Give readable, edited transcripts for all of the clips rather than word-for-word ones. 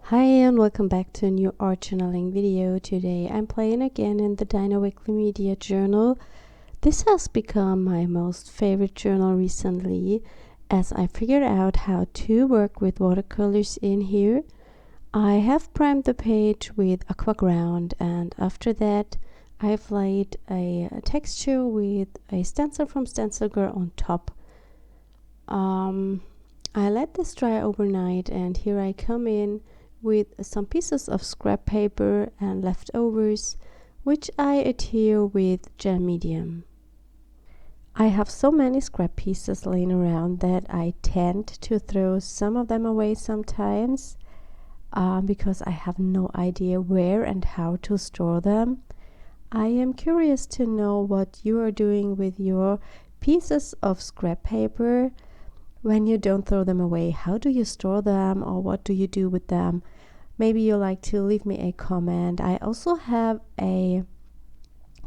Hi and welcome back to a new art journaling video. Today I'm playing again in the Dina Wakley Media Journal. This has become my most favorite journal recently as I figured out how to work with watercolors in here. I have primed the page with Aqua Ground, and after that I've laid a texture with a stencil from Stencil Girl on top. I let this dry overnight, and here I come in with some pieces of scrap paper and leftovers, which I adhere with gel medium. I have so many scrap pieces laying around that I tend to throw some of them away sometimes because I have no idea where and how to store them. I am curious to know what you are doing with your pieces of scrap paper. When you don't throw them away, how do you store them, or what do you do with them? Maybe you like to leave me a comment. I also have a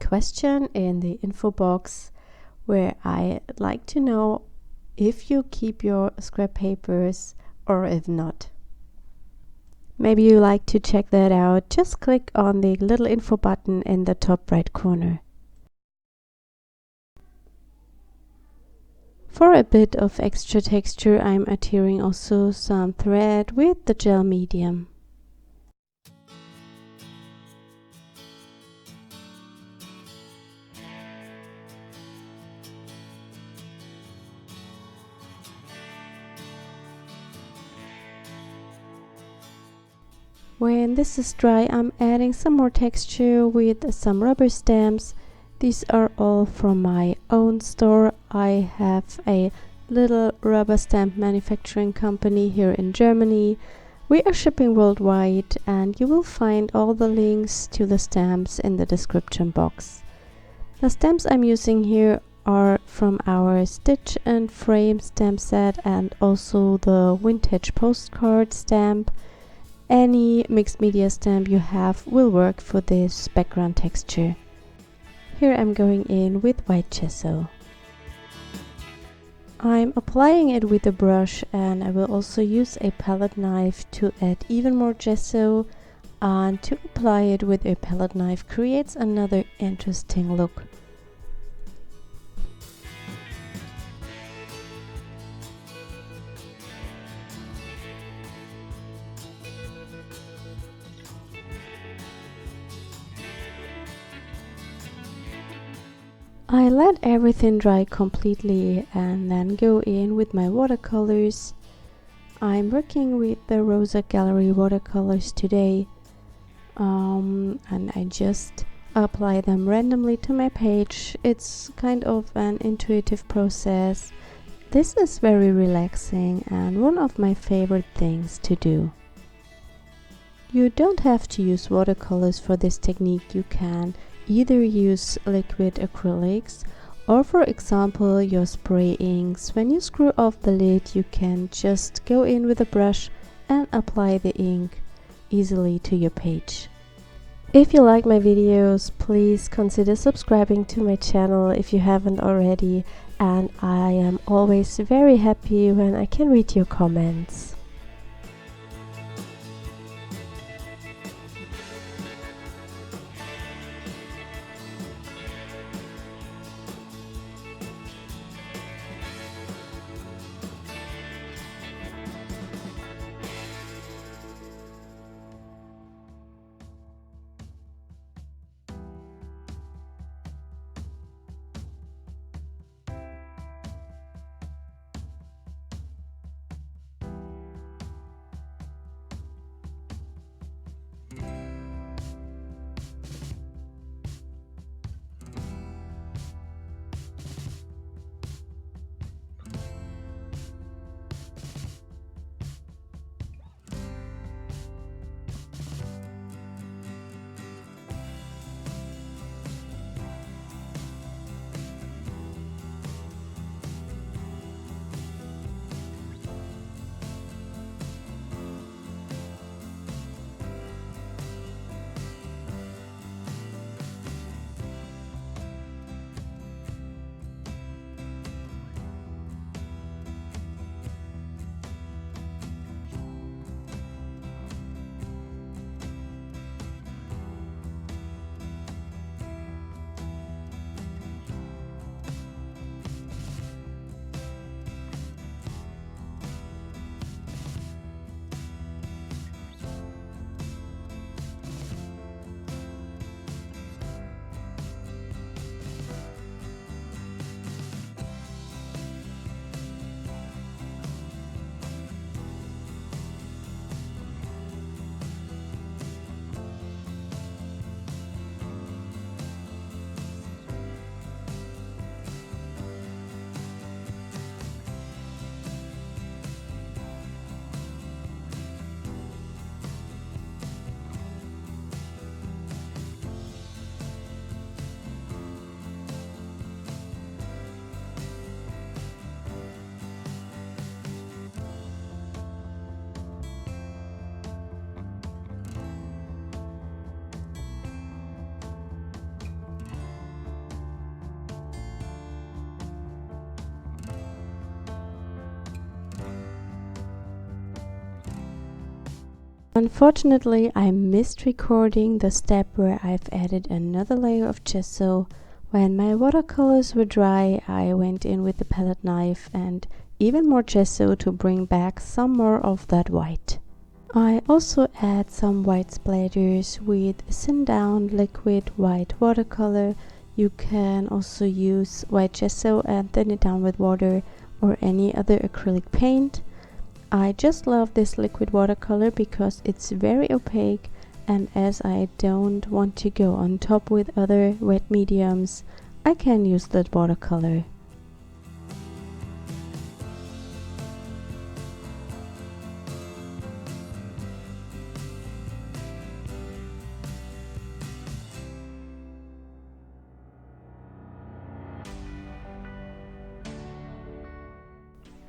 question in the info box where I like to know if you keep your scrap papers or if not. Maybe you like to check that out. Just click on the little info button in the top right corner. For a bit of extra texture, I'm adhering also some thread with the gel medium. When this is dry, I'm adding some more texture with some rubber stamps. These are all from my own store. I have a little rubber stamp manufacturing company here in Germany. We are shipping worldwide, and you will find all the links to the stamps in the description box. The stamps I'm using here are from our Stitch and Frame stamp set and also the vintage postcard stamp. Any mixed media stamp you have will work for this background texture. Here I'm going in with white gesso. I'm applying it with a brush, and I will also use a palette knife to add even more gesso, and to apply it with a palette knife creates another interesting look. I let everything dry completely and then go in with my watercolors. I'm working with the Rosa Gallery watercolors today, and I just apply them randomly to my page. It's kind of an intuitive process. This is very relaxing and one of my favorite things to do. You don't have to use watercolors for this technique. You can either use liquid acrylics or, for example, your spray inks. When you screw off the lid, you can just go in with a brush and apply the ink easily to your page. If you like my videos, please consider subscribing to my channel if you haven't already, and I am always very happy when I can read your comments. Unfortunately, I missed recording the step where I've added another layer of gesso. When my watercolors were dry, I went in with the palette knife and even more gesso to bring back some more of that white. I also add some white splatters with thin down liquid white watercolor. You can also use white gesso and thin it down with water or any other acrylic paint. I just love this liquid watercolor because it's very opaque, and as I don't want to go on top with other wet mediums, I can use that watercolor.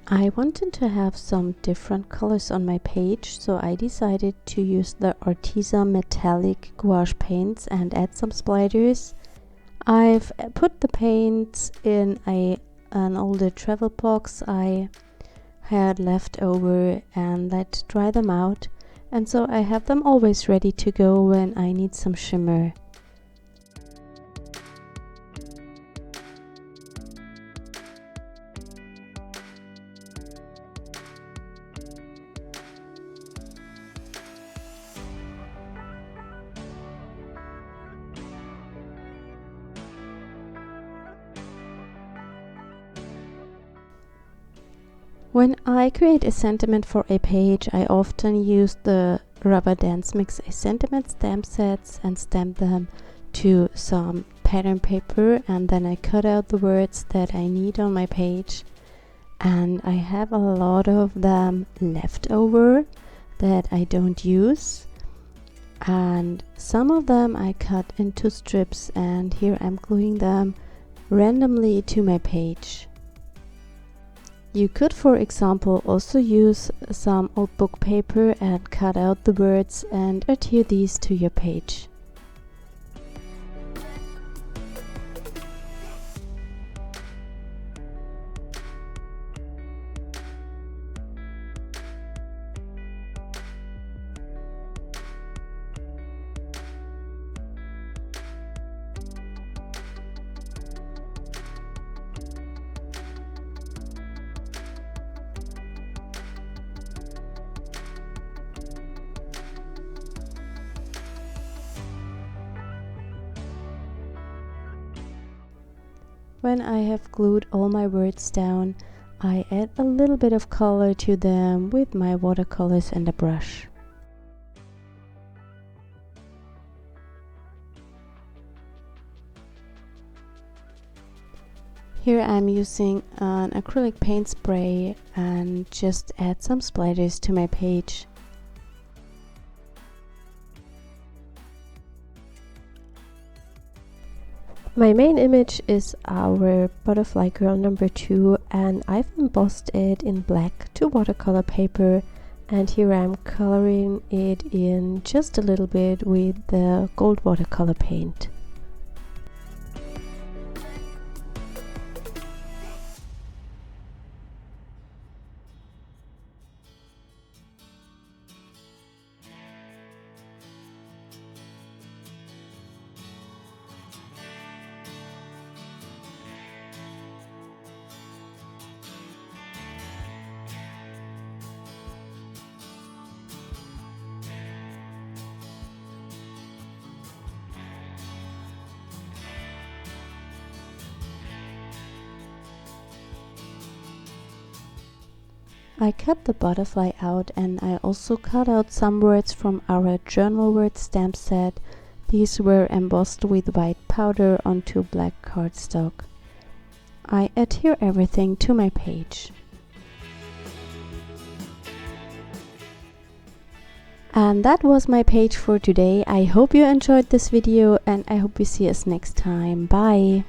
I wanted to have some different colors on my page, so I decided to use the Arteza metallic gouache paints and add some splatters. I've put the paints in an older travel box I had left over and let dry them out, and so I have them always ready to go when I need some shimmer. When I create a sentiment for a page, I often use the rubber dance mix a sentiment stamp sets and stamp them to some pattern paper, and then I cut out the words that I need on my page. And I have a lot of them left over that I don't use, and some of them I cut into strips, and here I'm gluing them randomly to my page. You could, for example, also use some old book paper and cut out the words and adhere these to your page. When I have glued all my words down, I add a little bit of color to them with my watercolors and a brush. Here I'm using an acrylic paint spray and just add some splatters to my page. My main image is our butterfly girl number 2, and I've embossed it in black to watercolor paper, and here I'm coloring it in just a little bit with the gold watercolor paint. I cut the butterfly out, and I also cut out some words from our journal word stamp set. These were embossed with white powder onto black cardstock. I adhere everything to my page. And that was my page for today. I hope you enjoyed this video, and I hope you see us next time. Bye!